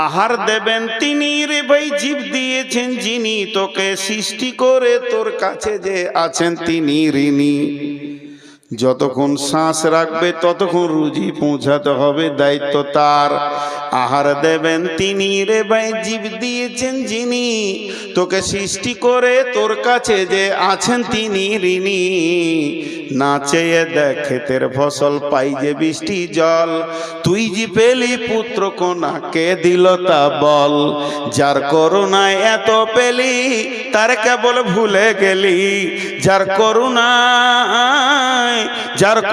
আহার দেবেন তিনি রে ভাই, জীব দিয়েছেন যিনি, তোকে সৃষ্টি করে তোর কাছে যে আছেন তিনি ঋণী। যতক্ষণ শ্বাস রাখবে ততক্ষণ রুজি পৌঁছাতে হবে, দায়িত্ব তার। আহার দেবেন তিনি রে ভাই, জীব দিয়েছেন যিনি, তোকে সৃষ্টি করে তোর কাছে যে আছেন তিনি ঋণী। না চেয়ে দেখ ক্ষেতের ফসল, পাই যে বৃষ্টি জল, তুই যে পেলি পুত্র কোনা, কে দিল তা বল। যার করুণায় এত পেলি, তার কেবল ভুলে গেলি। যার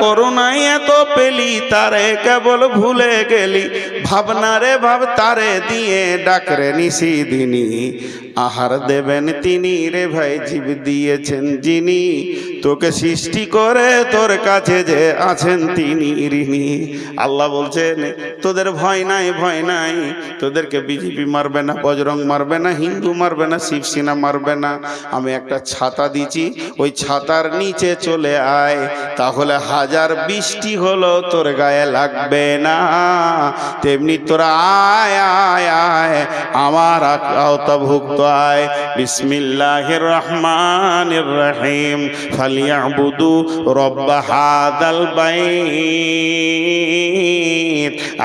করুণায় এত পেলি, তারে কেবল ভুলে গেলি। ভাবনা রে ভাব, তারে দিয়ে ডাকরে নিশি দিনী। আহার দেবেন তিনি রে ভাই, জীব দিয়েছেন যিনি, তোকে সৃষ্টি করে তোর কাছে যে আছেন তিনি ঋণী। আল্লাহ বলছেন তোদের ভয় নাই, ভয় নাই, তোদেরকে বিজেপি মারবে না, বজরং মারবে না, হিন্দু মারবে না, শিবসেনা মারবে না। আমি একটা ছাতা দিচ্ছি, ওই ছাতার নিচে চলে আয়, তাহলে হাজার বৃষ্টি হলো তোর গায়ে লাগবে না। তেমনি তোরা আয় আয় আয়, আমার আওতাভুক্ত আয়। বিসমিল্লাহির রহমানির রহিম। ফালিয়াবুদু রব্বা হাদাল বাইত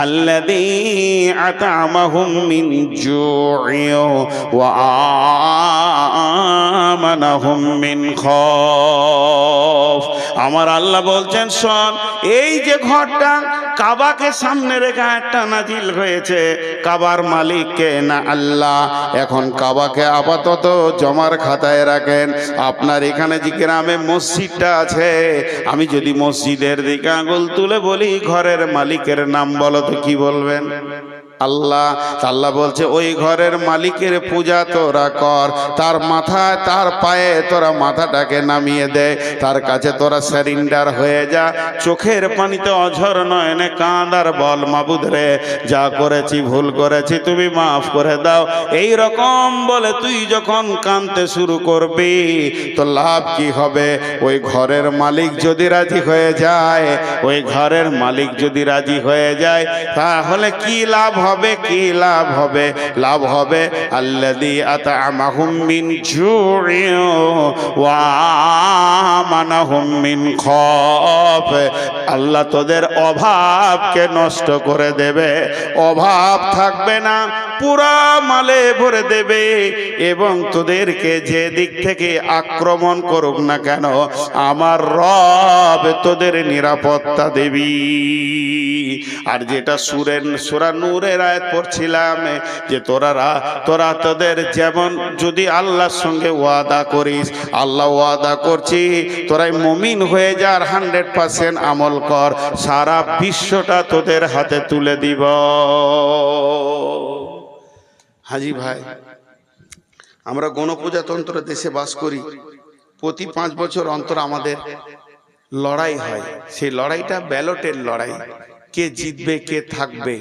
আল্লাযী আত'আমাহুম মিন জু'ইন ওয়া আমানাহুম মিন খাউফ। আমার আল্লাহ বলছেন, শোন, এই যে ঘরটা কাবাকে সামনে রেখে একটা নাজিল হয়েছে, কাবার মালিক কে না আল্লাহ। এখন কাবাকে আপাতত জমার খাতায় রাখেন। আপনার এখানে যে গ্রামে মসজিদটা আছে, আমি যদি মসজিদের দিকে আঙুল তুলে বলি ঘরের মালিকের নাম বলো, তো কি বলবেন? আল্লাহ। আল্লাহ বলছে ওই ঘরের মালিকের পূজা তোরা কর, তার মাথায় তার পায়ে তোরা মাথাটাকে নামিয়ে দে, তার কাছে তোরা সারেন্ডার হয়ে যা। চোখের পানিতে অঝর নয়নে কাঁদার বল, মাবুদ রে যা করেছি ভুল করেছি তুমি মাফ করে দাও। এই রকম বলে তুই যখন কাঁদতে শুরু করবি, তো লাভ কি হবে? ওই ঘরের মালিক যদি রাজি হয়ে যায়, ওই ঘরের মালিক যদি রাজি হয়ে যায়, তাহলে কি লাভ হবে? কি লাভ হবে? লাভ হবে আল্লাযী আত'আমাহুম মিন জু'ইন ওয়া আমানাহুম মিন খাউফ। আল্লাহ তোদের অভাবকে নষ্ট করে দেবে, অভাব থাকবে না, পুরা মালে ভরে দেবে। এবং তোদেরকে যে দিক থেকে আক্রমণ করুক না কেন, আমার রব তোদের নিরাপত্তা দেবী। আর যেটা সূরা নূরের আয়াত পড়ছিলাম, যে তোরা তোদের যেমন যদি আল্লাহর সঙ্গে ওয়াদা করিস, আল্লাহ ওয়াদা করছি তোরাই মুমিন হয়ে যা, 100% আমল কর, সারা বিশ্বটা তোদের হাতে তুলে দিব। হাজি ভাই, আমরা গণপ্রজাতন্ত্র দেশে বাস করি। প্রতি 5 বছর অন্তর আমাদের লড়াই হয়। সেই লড়াইটা ব্যালটের লড়াই, কে জিতবে কে থাকবে।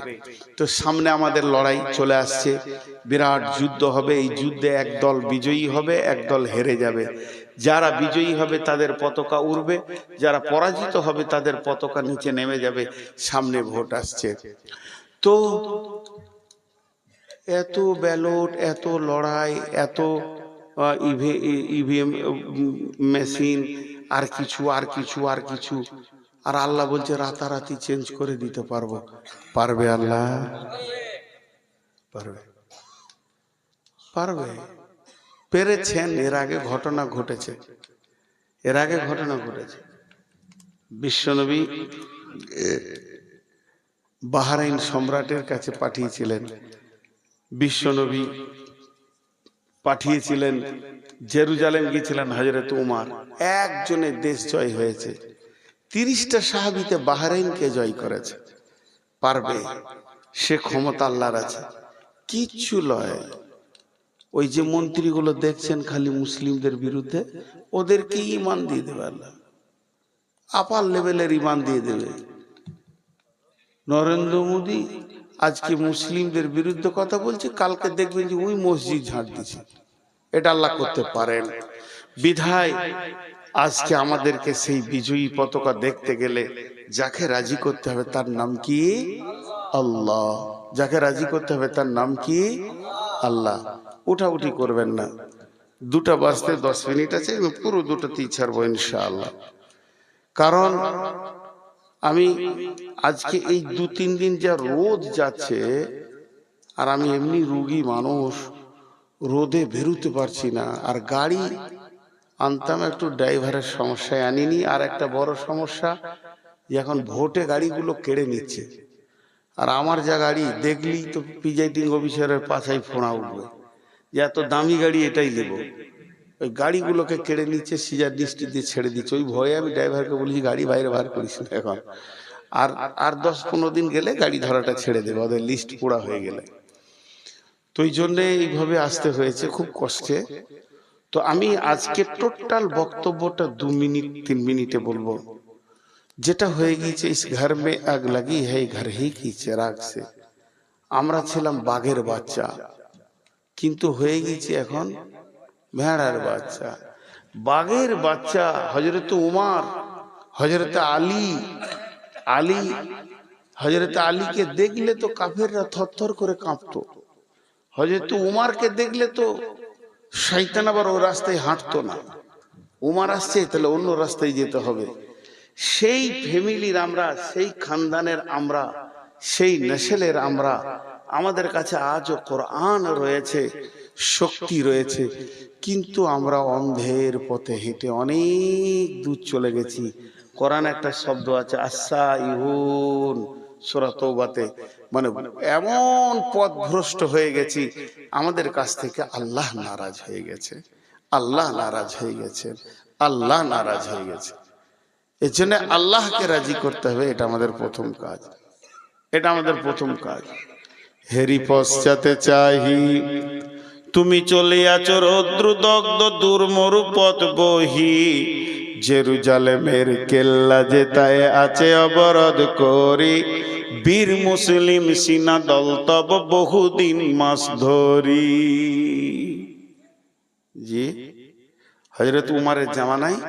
তো সামনে আমাদের লড়াই চলে আসছে, বিরাট যুদ্ধ হবে। এই যুদ্ধে এক দল বিজয়ী হবে, এক দল হেরে যাবে। যারা বিজয়ী হবে তাদের পতাকা উড়বে, যারা পরাজিত হবে তাদের পতাকা নিচে নেমে যাবে। সামনে ভোট আসছে, তো এত ব্যালট, এত লড়াই, এত ইভিএম মেশিন, আর কিছু আর কিছু আর কিছু। আর আল্লাহ বলছে রাতারাতি চেঞ্জ করে দিতে পারবো। পারবে আল্লাহ? পারবে, পারবে, পেরেছেন। এর আগে ঘটনা ঘটেছে, এর আগে ঘটনা ঘটেছে। বিশ্বনবী বাহরাইন সম্রাটের কাছে পাঠিয়েছিলেন, বিশ্বনবী পাঠিয়েছিলেন, জেরুজালেম গিয়েছিলেন হযরত উমর। একজনের দেশ জয় হয়েছে, 30টা সাহাবীতে বাহরাইনকে জয় করেছে। পারবে, সে ক্ষমতা আল্লাহর আছে, কিচ্ছু লয়। ওই যে মন্ত্রীগুলো দেখছেন খালি মুসলিমদের বিরুদ্ধে, ওদেরকে ঈমান দিয়ে দেবে আল্লাহ, আপার লেভেলের ঈমান দিয়ে দেবে। নরেন্দ্র মোদী আজকে মুসলিমদের বিরুদ্ধে কথা বলছে, কালকে দেখবেন যে ওই মসজিদ ঝাড় দিচ্ছে। এটা আল্লাহ করতে পারেন। বিধায় আজকে আমাদেরকে সেই বিজয়ী পতাকা দেখতে গেলে যাকে রাজি করতে হবে তার নাম কি? আল্লাহ। যাকে রাজি করতে হবে তার নাম কি? আল্লাহ। উঠাউঠি করবেন না। 2টা বাজতে 10 মিনিট আছে, পুরো 2টাতেই ছাড়বো ইনশাআল্লাহ। কারণ আমি আজকে এই 2-3 দিন যা রোদ যাচ্ছে, আর আমি এমনি রোগী মানুষ, রোদে বেরোতে পারছি না। আর গাড়ি আনতাম, একটু ড্রাইভারের সমস্যায় আনিনি। আর একটা বড় সমস্যা, যে এখন ভোটে গাড়িগুলো কেড়ে নিচ্ছে। আর আমার যা গাড়ি দেখলেই তো প্রিজাইডিং অফিসারের পাছায় ফোঁড়া উঠবে যে এত দামি গাড়ি এটাই নেব। ওই গাড়িগুলোকে কেড়ে নিচ্ছে, সিজার দৃষ্টি দিয়ে ছেড়ে দিচ্ছে। ওই ভয়ে আমি ড্রাইভারকে বলেছি গাড়ি বাইরে বার করিস না এখন, আর 10-15 দিন গেলে গাড়ি ধরাটা ছেড়ে দেবে, ওদের লিস্ট পুরা হয়ে গেলে। তো এই জন্যে এইভাবে আসতে হয়েছে খুব কষ্টে। তো আমি আজকে টোটাল বক্তব্যটা 2 মিনিট 3 মিনিটে বলবো। যেটা হয়ে গিয়েছে, ইস ঘর মে আগ লাগি হ্যায় ঘর হি কি চিরাগ সে। আমরা ছিলাম বাঘের বাচ্চা, কিন্তু হয়ে গিয়েছে এখন ভেড়ার বাচ্চা। বাঘের বাচ্চা হযরত উমর, হযরত আলী, হযরত আলীকে দেখলে তো কাফেররা থরথর করে কাঁপতো। হযরত উমরকে দেখলে তো শয়তান আবার ও রাস্তায় হাঁটতো না। উমর আসছে তাহলে অন্য রাস্তায় যেতে হবে। সেই ফ্যামিলির আমরা, সেই খানদানের আমরা, সেই নসলের আমরা। আমাদের কাছে আজও কোরআন রয়েছে, শক্তি রয়েছে, কিন্তু আমরা অন্ধের পথে হেঁটে অনেক দূর চলে গেছি। কোরআন একটা শব্দ আছে আস-সাইহুন, সূরা তওবাতে, মানে এমন পথভ্রষ্ট হয়ে গেছি, আমাদের কাছ থেকে আল্লাহ নারাজ হয়ে গেছে, আল্লাহ নারাজ হয়ে গেছেন, আল্লাহ নারাজ হয়ে গেছে। এর জন্য আল্লাহকে রাজি করতে হবে, এটা আমাদের প্রথম কাজ, এটা আমাদের প্রথম কাজ। হেরি পশ্চাতে চাহি তুমি চলিয়াছ রৌদ্র দগ্ধ দুর্মরু পথ বহি, জেরুজালেমের কেল্লা যেতায় আছে অবরোধ করি, বীর মুসলিম সিনা দল তব বহুদিন মাস ধরি। জি, হযরত উমরের জামানায়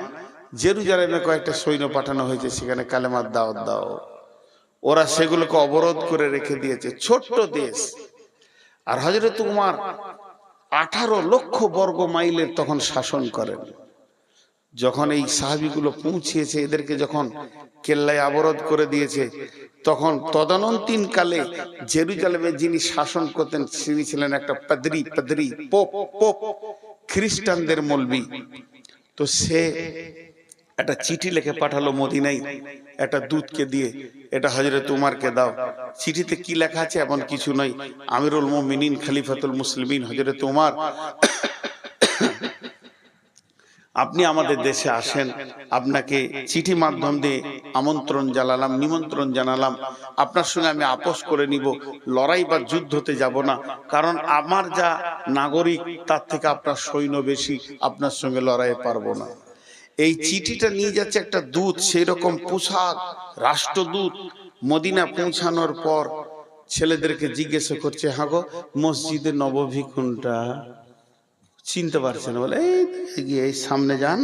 জেরুজালেমে কয়েকটা সৈন্য পাঠানো হয়েছে, সেখানে কালেমার দাওয়াত দাও। ওরা সেগুলোকে অবরোধ করে রেখে দিয়েছে, ছোট্ট দেশ। আর হযরত উমর 18 লক্ষ বর্গ মাইলের তখন শাসন করেন। যখন এই সাহাবীগুলো পৌঁছিয়েছে, এদেরকে যখন কেল্লায় অবরোধ করে দিয়েছে, তখন তদানীন্তন কালে জেরুজালেমে যিনি শাসন করতেন তিনি ছিলেন একটা পাদ্রী, পোপ, খ্রিস্টানদের মৌলবি। তো সে একটা চিঠি লিখে পাঠালো মদিনায় একটা দূতকে দিয়ে, এটা হযরত উমরকে দাও। চিঠিতে কি লেখা আছে এমন কিছু নয়, আমিরুল মুমিনিন খলিফাতুল মুসলিমিন হযরত উমর, আপনি আমাদের দেশে আসেন, আপনাকে চিঠি মাধ্যম দিয়ে আমন্ত্রণ জানালাম, নিমন্ত্রণ জানালাম। আপনার সঙ্গে আমি আপোষ করে নিব, লড়াই বা যুদ্ধতে যাব না, কারণ আমার যা নাগরিক তার থেকে আপনার সৈন্য বেশি, আপনার সঙ্গে লড়াইয়ে পারবো না। এই চিঠিটা নিয়ে যাচ্ছে একটা দূত, সেই রকম পোশাক, রাষ্ট্রদূত। মদিনা পৌঁছানোর পর ছেলেদেরকে জিজ্ঞাসা করছে, হ্যাঁ গো মসজিদে নববী কোনটা? চিনতে পারছে না, বলে এই সামনে যান,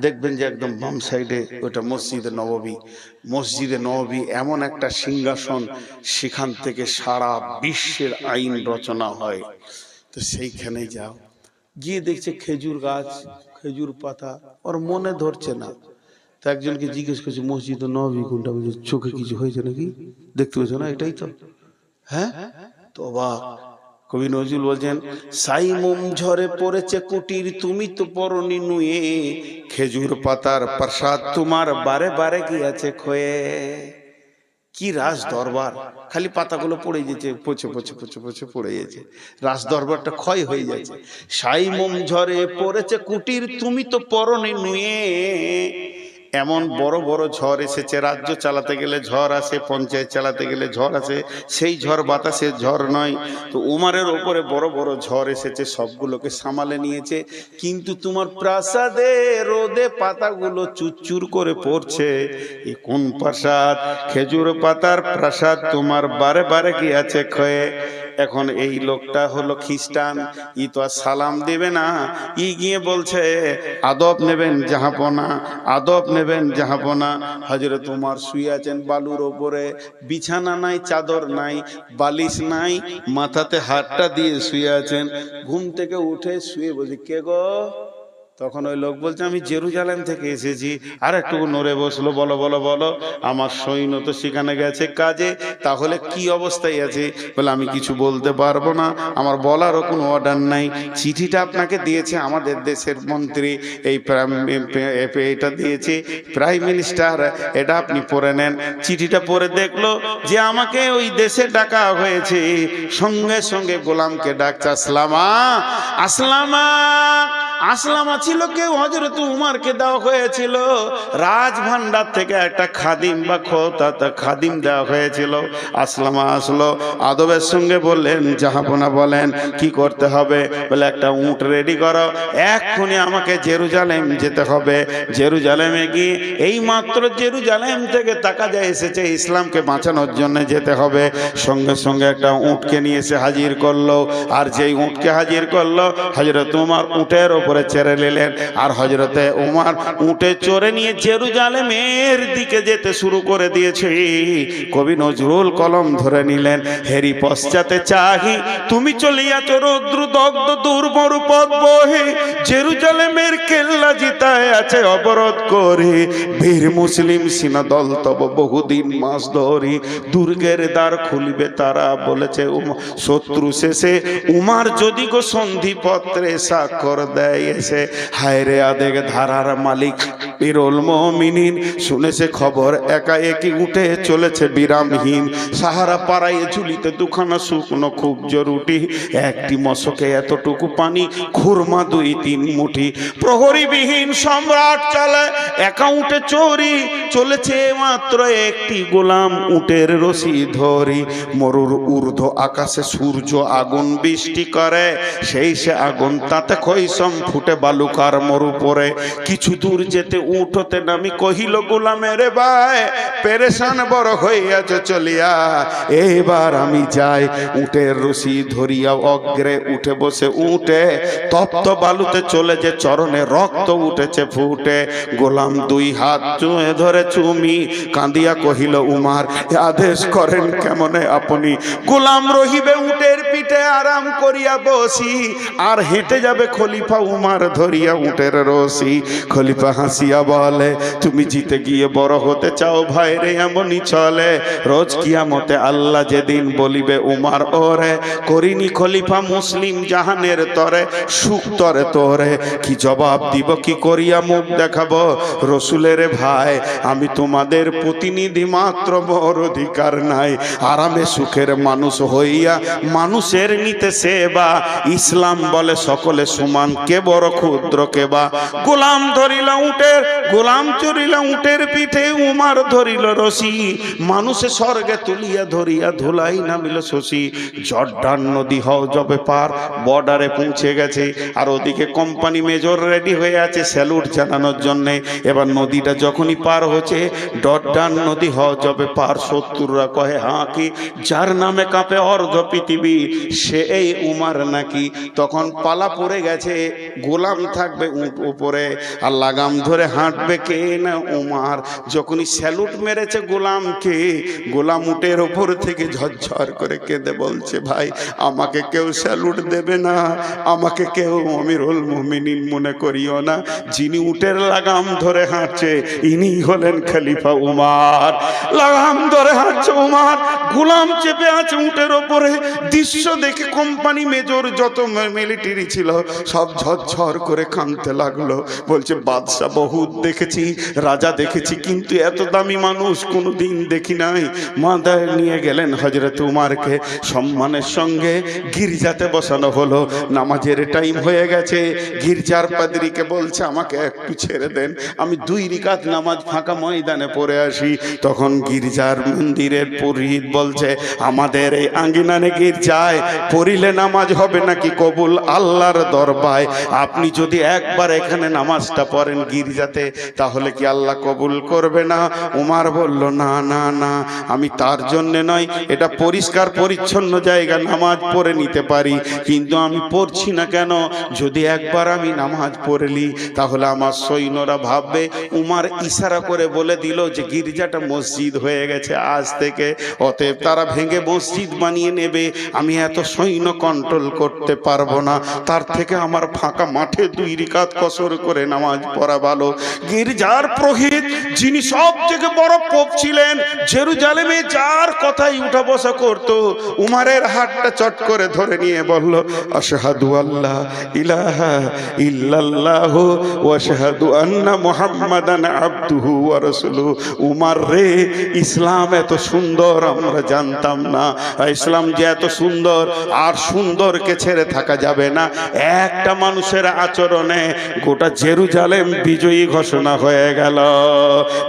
দেখবেন যে একদম বাম সাইডে ওটা মসজিদে নববী। মসজিদে নববী এমন একটা সিংহাসন, সেখান থেকে সারা বিশ্বের আইন রচনা হয়। তো সেইখানে যাও, গিয়ে দেখছে খেজুর গাছ, খেজুর পাতা, ওর মনে ধরছে না। তো একজনকে জিজ্ঞেস করছে মসজিদে নববী কোনটা? বলছে চোখে কিছু হয়েছে নাকি, দেখতে পেয়েছো না, এটাই তো। হ্যাঁ, তো অবাক। কবি নজরুল বলছেন, সাই মোম ঝরে পড়েছে কুটির, তুমি তো পরনি নুয়ে, খেজুর পাতার প্রসাদ তোমার বারে বারে গিয়েছে ক্ষয়ে। কি রাজ দরবার, খালি পাতাগুলো পড়ে যাচ্ছে, পচে পচে পচে পচে পড়ে যাচ্ছে, রাজ দরবারটা ক্ষয় হয়ে যাচ্ছে। সাই মোম ঝরে পড়েছে কুটির, তুমি তো পরনি নুয়ে। এমন বড় বড় ঝড় এসেছে, রাজ্য চালাতে গেলে ঝড় আসে, পঞ্চায়েত চালাতে গেলে ঝড় আসে, সেই ঝড় বাতাসের ঝড় নয়। তো উমরের ওপরে বড় বড় ঝড় এসেছে, সবগুলোকে সামালে নিয়েছে, কিন্তু তোমার প্রাসাদে রোদে পাতাগুলো চুরচুর করে পড়ছে। এ কোন প্রাসাদ? খেজুর পাতার প্রাসাদ তোমার বারে বারে কি আছে ক্ষয়ে। এখন এই লোকটা হলো খ্রিস্টান, ই তো আর সালাম দেবে না, ই গিয়ে বলছে আদব নেবেন জাহাপনা, আদব নেবেন জাহাপনা। হযরত ওমর শুয়ে আছেন বালুর ওপরে, বিছানা নাই, চাদর নাই, বালিশ নাই, মাথাতে হাতটা দিয়ে শুয়ে আছেন। ঘুম থেকে উঠে শুয়ে বলছি কে গো? তখন ওই লোক বলছে আমি জেরুজালেম থেকে এসেছি। আর একটু নড়ে বসলো, বলো বলো বলো। আমার সৈন্য তো সেখানে গেছে কাজে, তাহলে কি অবস্থায় আছে? বলে আমি কিছু বলতে পারবো না, আমার বলারও কোনো অর্ডার নাই। চিঠিটা আপনাকে দিয়েছে আমাদের দেশের মন্ত্রী, এই এটা দিয়েছে প্রাইম মিনিস্টার, এটা আপনি পড়ে নেন। চিঠিটা পড়ে দেখলো যে আমাকে ওই দেশে ডাকা হয়েছে। সঙ্গে সঙ্গে গোলামকে ডাকছে, আসলামা আসলামা। আসলামা ছিল কেউ হযরত উমরকে দেওয়া হয়েছিল রাজভান্ডার থেকে একটা খাদিম বা খাদিম দেওয়া হয়েছিল। আসলামা আসলো, আদবের সঙ্গে বললেন জাহাপনা বলেন কি করতে হবে? বলে একটা উট রেডি করো, এক্ষুনি আমাকে জেরুজালেম যেতে হবে। জেরুজালেমে গিয়ে এই মাত্র জেরুজালেম থেকে তাকাজা এসেছে, ইসলামকে বাঁচানোর জন্য যেতে হবে। সঙ্গে সঙ্গে একটা উটকে নিয়ে এসে হাজির করলো। আর যেই উটকে হাজির করলো হযরত উমর উটের উপরে চেড়ে নিলেন। আর হযরতে উমর উটে চড়ে নিয়ে জেরুজালেমের দিকে যেতে শুরু করে দিয়েছে। কবি নজরুল কলম ধরে নিলেন, হেরি পশ্চাতে চাহি তুমি চলিয়াছ রৌদ্র দগ্ধ দুর্বর পথ বহে, জেরুজালেমের কেল্লা জিতায় আছে অবরোধ করে, বীর মুসলিম সিনাদল তব বহুদিন মাস ধরি, দুর্গের দ্বার খুলিবে তারা বলেছে শত্রু শেষে, উমার যদি গো সন্ধিপত্রে স্বাক্ষর দেয় এসে। হায় রে আদেগ ধারার মালিক বীরুল মুমিনিন, শুনেছে খবর একাএকি উঠে চলেছে বিরামহীন, সাহারা পাড়ায় ঝুলিতে দুখানা শুকনো খুব জরুরি, একটি মশকে এতটুকু পানি, খুরমা 2-3 মুঠি, প্রহরীবিহীন সম্রাট চলে একা উঠে চোরি, চলেছে মাত্র একটি গোলাম উটের রশি ধরি, মরুর ঊর্ধ্ব আকাশে সূর্য আগুন বৃষ্টি করে, সেই সে আগুন তাতে খৈসম ফুটে বালুকার মরু পরে, কিছু দূর যেতে উঠতে নামি কহিল গোলামের ভাই, পেরেশান বড় হইয়াছে চলিয়া, এবার আমি যাই। উটের রশি ধরিয়া অগ্রে উঠে বসে উঠে, তপ্ত বালুতে চলে যে চরণে রক্ত উঠেছে ফুটে, গোলাম 2 হাত চুয়ে ধরে চুমি কাঁদিয়া কহিল উমার, আদেশ করেন কেমনে আপনি? গোলাম রহিবে উটের পিঠে আরাম করিয়া বসি, আর হেঁটে যাবে খলিফা উমার ধরিয়া উটের রশি। খলিফা হাসিয়া বলে, তুমি জিতে গিয়ে বড় হতে চাও ভাই রে, এমনই চলে রোজ কিয়ামতে আল্লাহ যেদিন বলিবে উমার ওরে, করিনি খলিফা মুসলিম জাহানের তরে, সুখ তরে তোরে, কি জবাব দিব কি করিয়া মুখ দেখাবো? রসুলের ভাই আমি তোমাদের প্রতিনিধি মাত্র, মোর অধিকার নাই আরামে সুখের মানুষ হইয়া মানুষের নিতে সেবা, ইসলাম বলে সকলে সমান, কে বড় ক্ষুদ্র কে বা। গোলাম ধরিল উটের, গোলাম চড়িল উটের পিঠে, উমার ধরিল রশি, মানুষে স্বর্গে তুলিয়া ধরিয়া ধুলাই নামিল শশী। জর্ডান নদী হও যবে পার, বর্ডারে পৌঁছে গেছে, আর ওদিকে কোম্পানি মেজর রেডি হয়ে আছে স্যালুট জানানোর জন্যে। এবার নদীটা যখনই পার হচ্ছে, জর্ডান নদী হও যবে পার, শত্রুরা কহে হাঁ কি, যার নামে কাঁপে অর্ধ পৃথিবী সে এই উমার নাকি। তখন পালা পড়ে গেছে, গোলাম থাকবে উট উপরে আর লাগাম ধরে হাঁটবে কে না উমার। যখনই স্যালুট মেরেছে গোলামকে, গোলাম উটের ওপর থেকে ঝরঝর করে কেঁদে বলছে, ভাই আমাকে কেউ স্যালুট দেবে না, আমাকে কেউ আমিরুল মুমিনিন মনে করিও না, যিনি উটের লাগাম ধরে হাঁটছে ইনি হলেন খলিফা উমার। লাগাম ধরে হাঁটছে উমার, গোলাম চেপে আছে উটের ওপরে। দৃশ্য দেখে কোম্পানি মেজর যত মিলিটারি ছিল সব ঝরঝর করে কাঁদতে লাগলো, বলছে বাদশাহ বহুত দেখেছি, রাজা দেখেছি, কিন্তু এত দামি মানুষ কোনোদিন দেখি নাই। মাথায় নিয়ে গেলেন হযরত উমারকে, সম্মানের সঙ্গে গির্জাতে বসানো হলো। নামাজের টাইম হয়ে গেছে, গির্জার পাদ্রীকে বলছে আমাকে একটু ছেড়ে দেন, আমি 2 রাকাত নামাজ ফাঁকা ময়দানে পড়ে আসি। তখন গির্জার মন্দিরের পুরোহিত বলছে আমাদের এই আঙ্গিনানে গির্জায় পড়িলে নামাজ হবে নাকি কবুল আল্লাহর দরবারে। আপনি যদি একবার এখানে নামাজটা পড়েন গির্জাতে, তাহলে কি আল্লাহ কবুল করবে না? উমার বলল না না না, আমি তার জন্য নয়, এটা পরিষ্কার পরিচ্ছন্ন জায়গা, নামাজ পড়ে নিতে পারি, কিন্তু আমি পড়ছি না কেন? যদি একবার আমি নামাজ পড়লি তাহলে আমার সৈন্যরা ভাববে। উমার ইশারা করে বলে দিল যে গির্জাটা মসজিদ হয়ে গেছে আজ থেকে, অতএব তারা ভেঙে মসজিদ বানিয়ে নেবে, আমি এত সৈন্য কন্ট্রোল করতে পারবো না, তার থেকে আমার ফাঁকা মাঠে 2 রাকাত কসর করে নামাজ পড়া ভালো। গির্জার পুরোহিত, যিনি সব থেকে বড় পোপ ছিলেন জেরুজালেমে, যার কথাই উঠা বসা করতো, উমারের হাতটা চট করে ধরে নিয়ে বলল আশহাদু আল্লা ইলাহা ইল্লাল্লাহ ওয়া আশহাদু আন্না মুহাম্মাদান আবদুহু ওয়া রাসূলুহু। উমার রে, ইসলাম এত সুন্দর আমরা জানতাম না, ইসলাম যে এত সুন্দর, আর সুন্দরকে ছেড়ে থাকা যাবে না। একটা মানুষের আচরণে গোটা জেরুজালেম বিজয়ী ঘোষণা হয়ে গেল।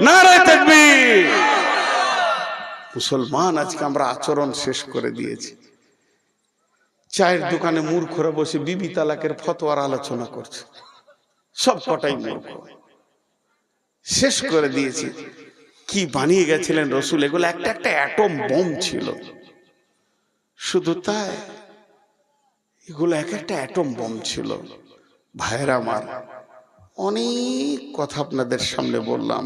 নারে তাকবীর। মুসলমান, আজকে আমরা আচরণ শেষ করে দিয়েছি। চায়ের দোকানে মূর্খরা বসে বিবি তালাকের ফতোয়ার আলোচনা করছে, সব কটাই মূর্খ, শেষ করে দিয়েছি। কি বানিয়ে গেছিলেন রসুল, এগুলো একটা একটা অ্যাটম বোম ছিল, শুধু তাই, এগুলো এক একটা অ্যাটম বোম ছিল। ভাইরা আমার, অনেক কথা আপনাদের সামনে বললাম,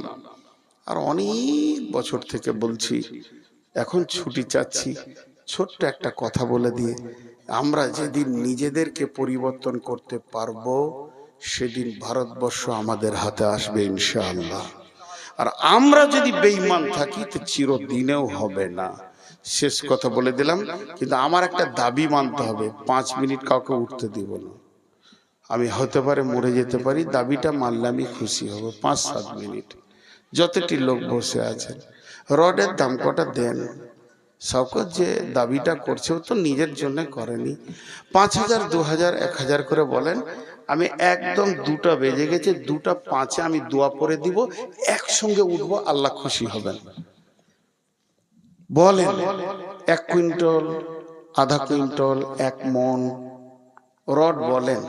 আর অনেক বছর থেকে বলছি, এখন ছুটি চাচ্ছি, ছোট্ট একটা কথা বলে দিয়ে, আমরা যেদিন নিজেদেরকে পরিবর্তন করতে পারবো সেদিন ভারতবর্ষ আমাদের হাতে আসবে ইনশাআল্লাহ। আর আমরা যদি বেঈমান থাকি তো চিরদিনেও হবে না। শেষ কথা বলে দিলাম, কিন্তু আমার একটা দাবি মানতে হবে, 5 মিনিট কাউকে উঠতে দিব না। আমি হতে পারে মরে যেতে পারি, দাবিটা মানলে আমি খুশি হব। 5-7 মিনিট যতটি লোক বসে আছেন, রডের দাম কটা দেন। শওকত যে দাবিটা করছে ও তো নিজের জন্য করেনি। 5000, 2000, 1000 করে বলেন, আমি একদম 2টা বেজে গেছে, 2টা 5-এ আমি দোয়া পড়ে দিব, একসঙ্গে উঠবো, আল্লাহ খুশি হবেন। বলেন 1 কুইন্টাল, আধা কুইন্টাল, 1 মন রড বলেন।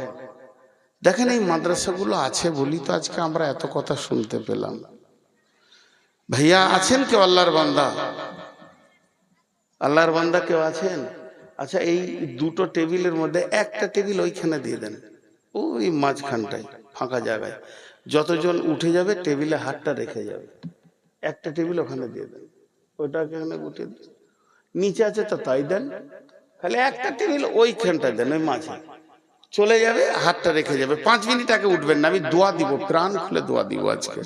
দেখেন এই মাদ্রাসাগুলো আছে বলি তো আজকে আমরা এত কথা শুনতে পেলাম। ভাইয়া আছেন কেউ আল্লাহর বান্দা? আল্লাহর বান্দা কেউ আছেন? আচ্ছা, এই 2টো টেবিলের মধ্যে একটা টেবিল ওইখানে দিয়ে দেন, ওই মাঝখানটায় ফাঁকা জায়গায়। যতজন উঠে যাবে টেবিলে হাতটা রেখে যাবে, একটা টেবিল ওখানে দিয়ে দেন, ওইটাকে এখানে গুটিয়ে দেন। নিচে আছে তো তাই দেন, খালি একটা টেবিল ওইখানটায় দেন, ওই মাঝে চলে যাবে, হাতটা রেখে যাবে। 5 মিনিট আগে উঠবেন না, আমি দোয়া দিব, প্রাণ খুলে দোয়া দিব। আজকে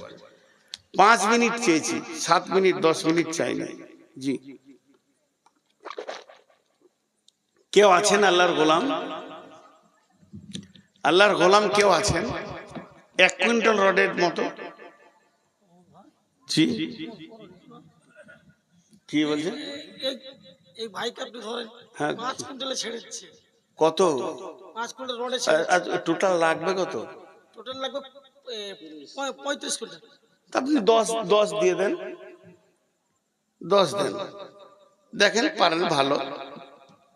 5 মিনিট চেয়েছি, 7 মিনিট 10 মিনিট চাই না। জি, কেউ আছেন আল্লাহর গোলাম? আল্লাহর গোলাম কেউ আছেন 1 কুইন্টাল রডের মতো? জি, কি বলছেন? এই ভাইকে আপনি ধরেন, হ্যাঁ, 5 কুইন্টালে ছেড়েছে। কত? 5 কুইন্টাল রডে ছেড়েছে। টোটাল লাগবে কত? টোটাল লাগবে 35 কুইন্টাল। আপনি 10 দিয়ে দেন, 10 দেন। দেখেন পারেন, ভালো।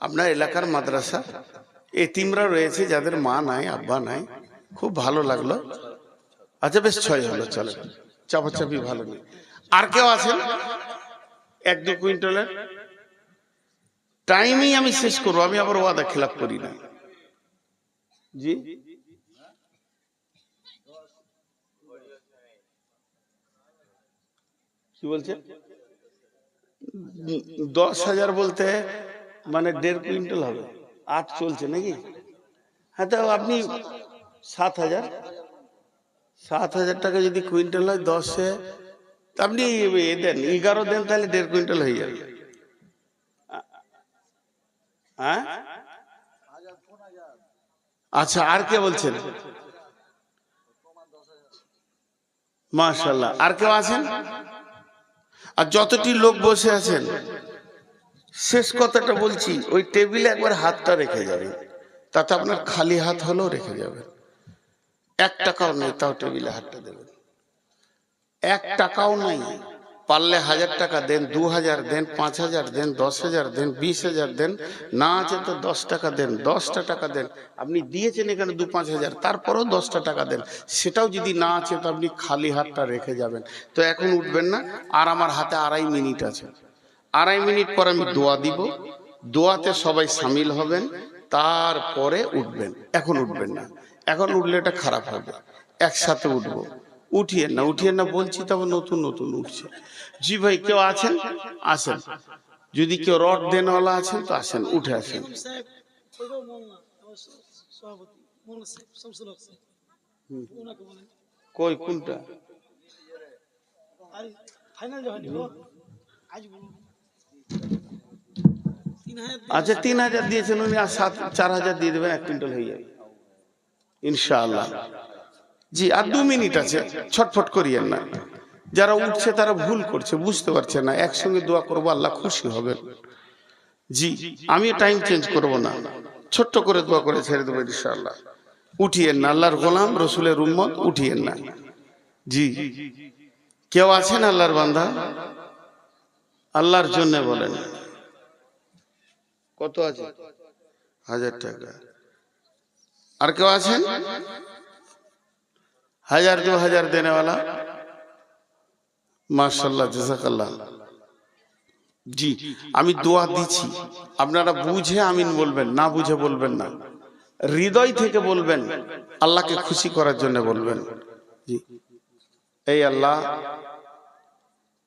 আপনার এলাকার মাদ্রাসা, এতিমরা রয়েছে যাদের মা নাই, আব্বা নাই, খুব ভালো লাগলো। আচ্ছা বেশ, 6 হলো, চলে, চাপাচাপি ভালো নেই। আর কেউ আছেন 1-2 কুইন্টালের? টাইমই আমি শেষ করবো, আমি আবার ওয়াদা খেলাপ করি না। জি, কি বলছেন? 10,000 বলতে মানে 1.5 কুইন্টাল হবে, 8 চলছে নাকি? হ্যাঁ, তো আপনি 7,000 টাকা যদি কুইন্টাল হয় 10-এ, আপনি দেন 11 দেন, তাহলে 1.5 কুইন্টাল হয়ে যাবে। হ্যাঁ, আচ্ছা, আর কে বলছেন? মাশাআল্লাহ, আর কেউ আছেন? আর যতটি লোক বসে আছেন, শেষ কথাটা বলছি, ওই টেবিলে একবার হাতটা রেখে যাবেন, তাতে আপনার খালি হাত হলেও রেখে যাবেন। 1 টাকাও নেই, তাও টেবিলে হাতটা দেবেন। 1 টাকাও নাই, পারলে 1000 টাকা দেন, 2000 দেন, 5000 দেন, 10,000 দেন, 20,000 দেন, না আছে তো 10 টাকা দেন, 10টা টাকা দেন। আপনি দিয়েছেন এখানে 2-5 হাজার, তারপরেও 10টা টাকা দেন। সেটাও যদি না আছে তো আপনি খালি হাতটা রেখে যাবেন। তো এখন উঠবেন না, আর আমার হাতে 2.5 মিনিট আছে। 2.5 মিনিট পর আমি দোয়া দিব, দোয়াতে সবাই সামিল হবেন, তারপরে উঠবেন। এখন উঠবেন না, এখন উঠলে এটা খারাপ হবে। একসাথে উঠবো, উঠিয়েন না, উঠিয়েন না বলছি, তবে নতুন নতুন উঠছে। জি ভাই, কেউ আছেন? আসেন। যদি কেউ রড দেনওয়ালা আছেন তো আসেন, উঠে আসেন। ইমাম সাহেব ওইটাও মোল্লা, আমার সভাপতি মোল্লা সাহেব শামসুল হক সাহেব, ওনাকে বলেন। কই কোনটা? আর ফাইনাল হয়নি গো, আজ বলুন 3000। আচ্ছা 3000 দিয়েছেন উনি, আর 4,000 দিয়ে দেবেন, 1 কুইন্টাল হয়ে যাবে ইনশাআল্লাহ। জি, আর 2 মিনিট আছে, ছটফট করিয়েন না। যারা উঠছে তারা ভুল করছে, বুঝতে পারছে না। একসঙ্গে দোয়া করবো, আল্লাহ খুশি হবেন। জি, আমি টাইম চেঞ্জ করব না, ছোট্ট করে দোয়া করে ছেড়ে দেবো ইনশাআল্লাহ। উঠিয়েন না, আল্লাহর গোলাম রসুলের উম্মত, উঠিয়েন না। জি, কেউ আছেন আল্লাহর বান্দা? আল্লাহর জন্য বলেন। কত আছে? 1000 টাকা। আর কেউ আছেন 1000-2000 দেনেওয়ালা? মাশাআল্লাহ, জাযাকাল্লাহ। জি, আমি দোয়া দিচ্ছি, আপনারা বুঝে আমিন বলবেন, না বুঝে বলবেন না, হৃদয় থেকে বলবেন, আল্লাহকে খুশি করার জন্য বলবেন। জি, এই আল্লাহ,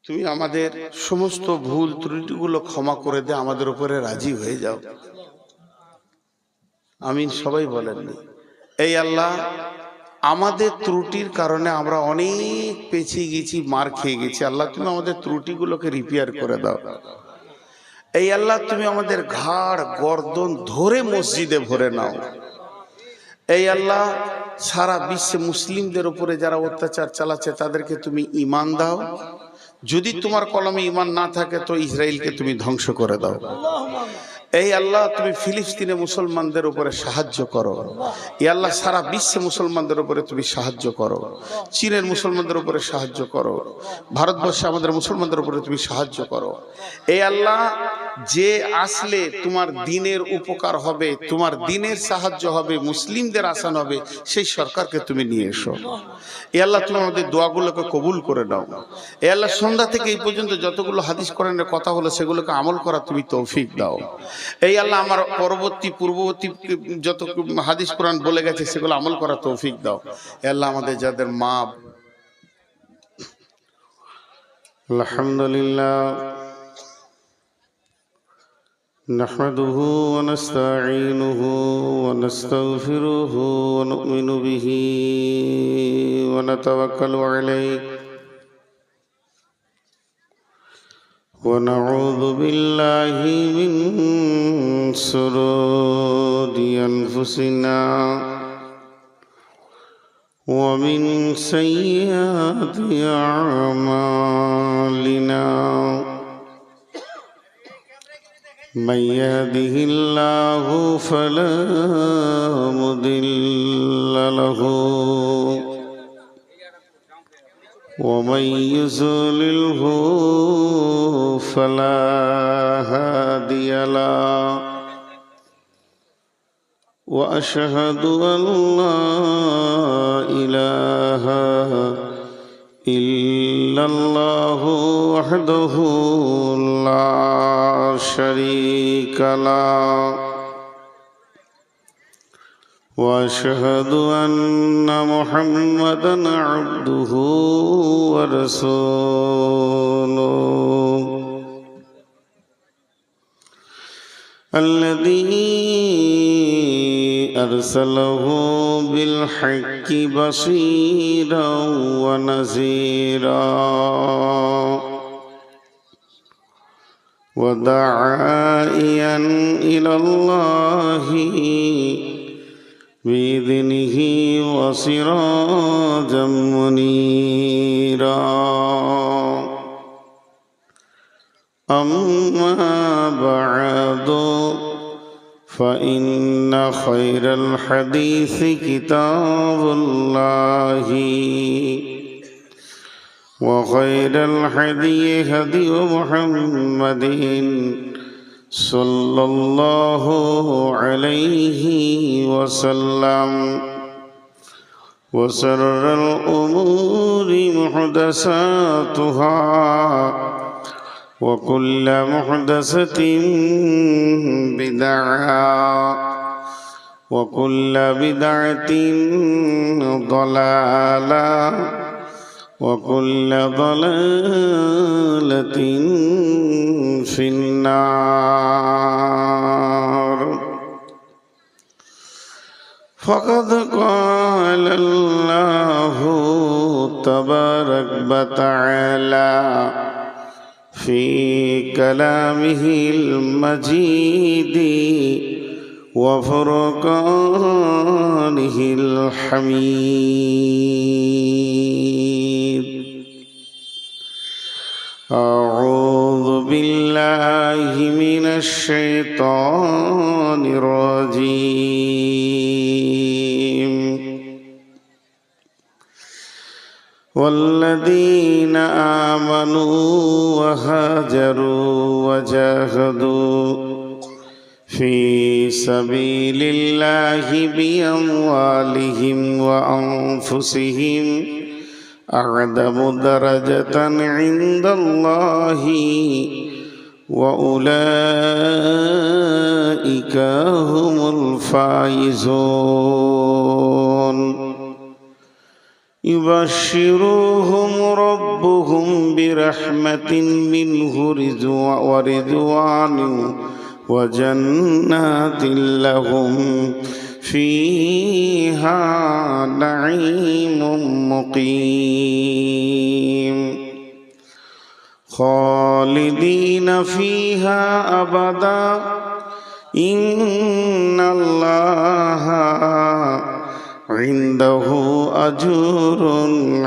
তুমি আমাদের সমস্ত ভুল ত্রুটিগুলো ক্ষমা করে দে, আমাদের উপরে রাজি হয়ে যাও। আমিন সবাই বলেননি। এই আল্লাহ, আমাদের ত্রুটির কারণে আমরা অনেক পেছিয়ে গেছি, মার খেয়ে গেছি। আল্লাহ, তুমি আমাদের ত্রুটিগুলোকে রিপেয়ার করে দাও। এই আল্লাহ, তুমি আমাদের ঘাড় গর্দন ধরে মসজিদে ভরে নাও। এই আল্লাহ, সারা বিশ্বে মুসলিমদের উপরে যারা অত্যাচার চালাচ্ছে তাদেরকে তুমি ঈমান দাও। যদি তোমার কলমে ঈমান না থাকে তো ইসরায়েলকে তুমি ধ্বংস করে দাও। এই আল্লাহ, তুমি ফিলিস্তিনে মুসলমানদের উপরে সাহায্য করো। এই আল্লাহ, সারা বিশ্বে মুসলমানদের উপরে তুমি সাহায্য করো। চীনের মুসলমানদের উপরে সাহায্য করো। ভারতবর্ষে আমাদের মুসলমানদের উপরে তুমি সাহায্য করো। এই আল্লাহ, যে আসলে তোমার দ্বীনের উপকার হবে, তোমার দ্বীনের সাহায্য হবে, মুসলিমদের আসান হবে, সেই সরকারকে তুমি নিয়ে এসো। এই আল্লাহ, তুমি আমাদের দোয়াগুলোকে কবুল করে নাও। এই আল্লাহ, সন্ধ্যা থেকে এই পর্যন্ত যতগুলো হাদিস কোরআনের কথা হলো সেগুলোকে আমল করা তুমি তৌফিক দাও। এই আল্লাহ, আমার পূর্ববর্তী যত হাদিস কোরআন বলে গেছে সেগুলো আমল করা তৌফিক দাও। এই আল্লাহ, আমাদের যাদের মা, আলহামদুলিল্লাহ, نحمده ونستعينه ونستغفره ونؤمن به ونتوكل عليه ونعوذ بالله من شرور أنفسنا ومن سيئات أعمالنا من يهده الله فلا مضل له ومن يضلله فلا هادي له وأشهد أن لا إله إلا الله وحده لا شريك له وأشهد أن محمدا عبده ورسوله الذي أرسله بالحق بشيرا ونذيرا وداعيا إلى الله بإذنه وسراجا منيرا أما بعد فإن خير الحديث كتاب الله وخير الهدي هدي محمد صلى الله عليه وسلم وشر الأمور محدثاتها وكل محدثة بدعة وكل بدعة ضلالة وكل ضلالة في النار. فقد قال الله تبارك وتعالى في كلامه المجيد وفرقانه الحميد. أعوذ بالله من الشيطان الرجيم. والذين آمنوا وهاجروا وجاهدوا في سبيل الله بأموالهم وأنفسهم أعظم درجة عند الله وأولئك هم الفائزون. يبشرهم ربهم برحمة منه ورضوان وجنات لهم فيها نعيم مقيم خالدين فيها أبدا إن الله عنده أجر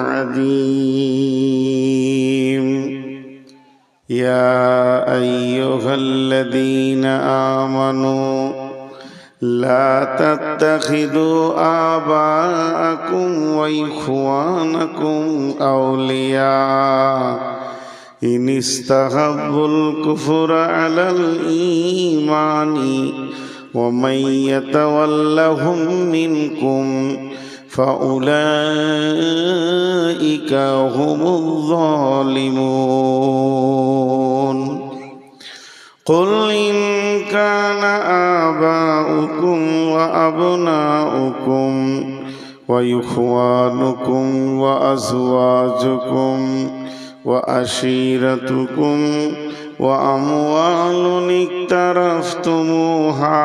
عظيم. يا أيها الذين آمنوا لا تتخذوا آباءكم وإخوانكم أولياء إن استحبوا الكفر على الإيمان ومن يتولهم منكم فأولئك هم الظالمون. قل إن كان آباؤكم وأبناؤكم وإخوانكم وأزواجكم وعشيرتكم وأموال اقترفتموها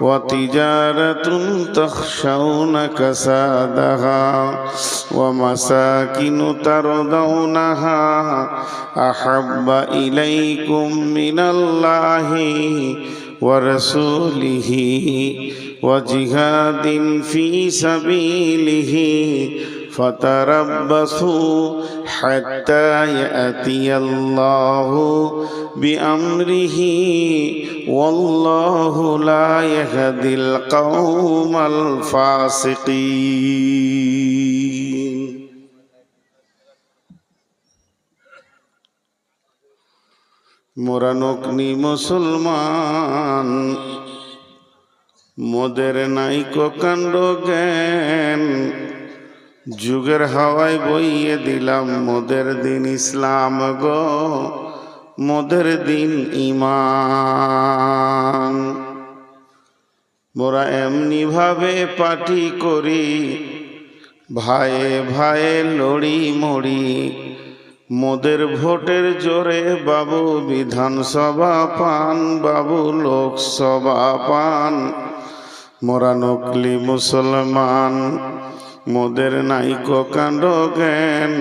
وتجارة تخشون كسادها ومساكن ترضونها أحب إليكم من الله ورسوله وجهاد في سبيله فتربصوا حتى يأتي الله بأمره والله لا يهدي القوم الفاسقين. মোরানকনি মুসলমান মোদের নাইকো কাণ্ড জ্ঞান যুগের হাওয়ায় বইয়ে দিলাম মোদের দিন ইসলাম গো মোদের দিন ঈমান। মোরা এমনি ভাবে পার্টি করি ভাইয়ে ভাইয়ে লড়ি মরি মোদের ভোটের জোরে বাবু বিধানসভা পান বাবু লোকসভা পান। মোরা নকলি মুসলমান মোদের নাইকো কাণ্ড জ্ঞান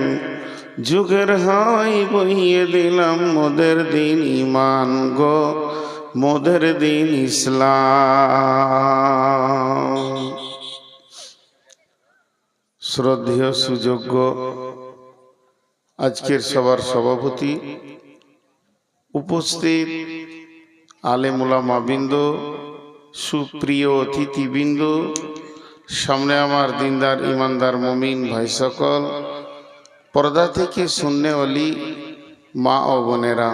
যুগের হাওয়ায় বইয়ে দিলাম মোদের দিন ঈমান গো মোদের দিন ইসলাম। শ্রদ্ধেয় সুযোগ্য আজকের সবার সভাপতি উপস্থিত আলেম ওলামা বৃন্দ সুপ্রিয় অতিথিবৃন্দ সামনে আমার দিনদার ইমানদার মুমিন ভাই সকল পর্দা থেকে সুন্নে ওলি মা ও বোনেরা,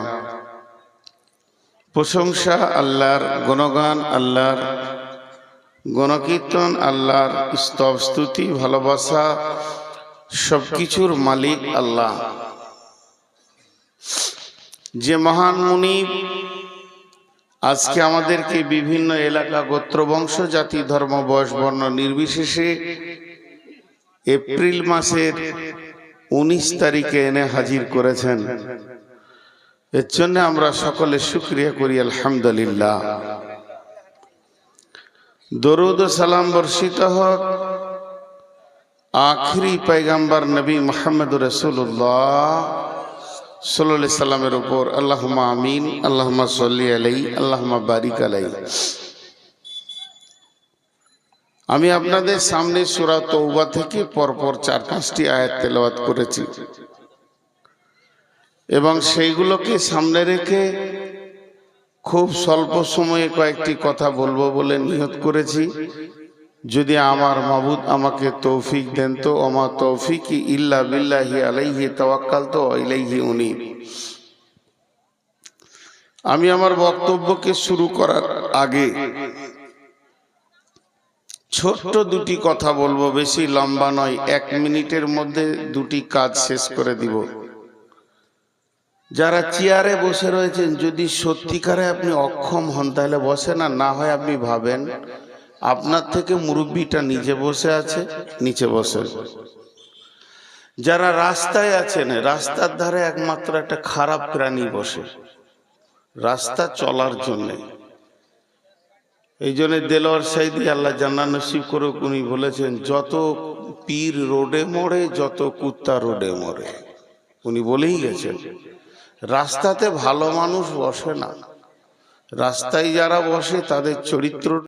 প্রশংসা আল্লাহর, গুণগান আল্লাহর, গণকীর্তন আল্লাহর, স্তব স্তুতি ভালোবাসা সবকিছুর মালিক আল্লাহ। যে মহান মুনিব আজকে আমাদেরকে বিভিন্ন এলাকা, গোত্র, বংশ, জাতি, ধর্ম, বয়স, বর্ণ নির্বিশেষে এপ্রিল মাসের 19 তারিখে এনে হাজির করেছেন, এর জন্য আমরা সকলে শুকরিয়া করি আলহামদুলিল্লাহ। দরুদ ও সালাম বর্ষিত হোক আখিরি পয়গম্বর নবী মুহাম্মদ রাসূলুল্লাহ সাল্লাল্লাহু আলাইহি সাল্লামের উপর। আল্লাহুম্মা আমিন, আল্লাহুম্মা সাল্লি আলাইহি, আল্লাহুম্মা বারিক আলাইহি। আমি আপনাদের সামনে সূরা তওবা থেকে পরপর 4-5টি আয়াত তেলাওয়াত করেছি এবং সেইগুলোকে সামনে রেখে খুব স্বল্প সময়ে কয়েকটি কথা বলবো বলে নিয়ত করেছি। যদি আমার মাবুদ আমাকে তৌফিক দেন তো, ওমা তৌফিকি ইল্লা বিল্লাহি আলাইহি তাওয়াক্কালতু ওয়া ইলাইহি উনীব। আমি আমার বক্তব্যকে শুরু করার আগে ছোট্ট দুটি কথা বলবো, বেশি লম্বা নয়, 1 মিনিটের মধ্যে দুটি কাজ শেষ করে দিব। যারা চেয়ারে বসে রয়েছেন, যদি সত্যিকারে আপনি অক্ষম হন তাহলে বসেন, আর না হয় আপনি ভাবেন আপনার থেকে মুরব্বিটা নিচে বসে আছে, নিচে বসে। যারা রাস্তায় আছেন, রাস্তার ধারে একমাত্র একটা খারাপ প্রাণী বসে রাস্তা চলার জন্য। এই জন্য দেলোয়ার সাইদি আল্লাহ জান্নাত নসিব করুক, উনি বলেছেন যত পীর রোডে মরে, যত কুত্তা রোডে মরে। উনি বলেই গেছেন রাস্তাতে ভালো মানুষ বসে না, রাস্তায় যারা বসে তাদের চরিত্র